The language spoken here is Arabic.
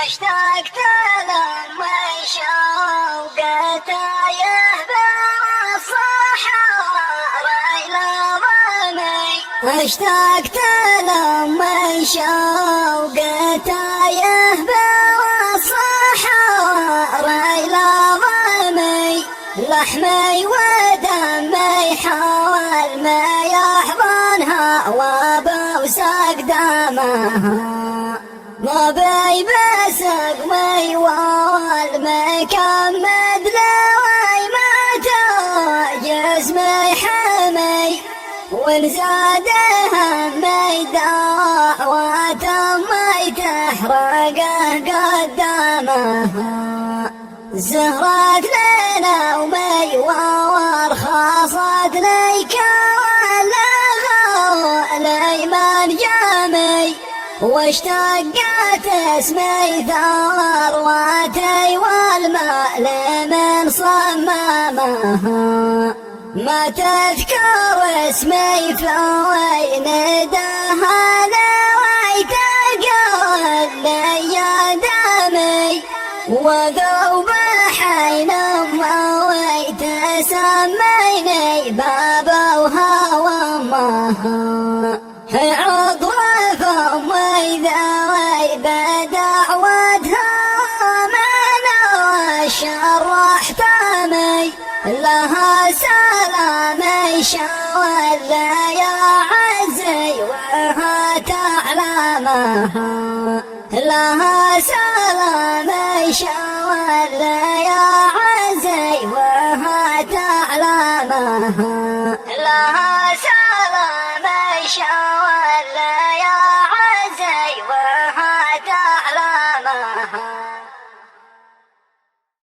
اشتقت لما شوقت يهبى الصحراء إلى ظلمي اشتقت لما شوقت يهبى الصحراء إلى ظلمي لحمي ودمي حول ما يحضنها وبوسق دمها ما بي بسق مي والمكمد لوي متى جسمي حمي ونزاد همي دعوة مي تحرقه قدامها زهرت لنا ومي وارخصت لي كوالها لي من جامي واشتقت اسمي ثروتي والمال من صمامها ما تذكر اسمي فوين دها لوي تقل لي دمي وذوب حين مويت سميني بابا وهوى امها عضو فمي ذوي بدعوتها من شرحتمي لها سلامي شول يا عزي وها تعلمها لها سلامي شول يا عزي وها تعلمها لها سلامي شول يا عزي وها تعلمها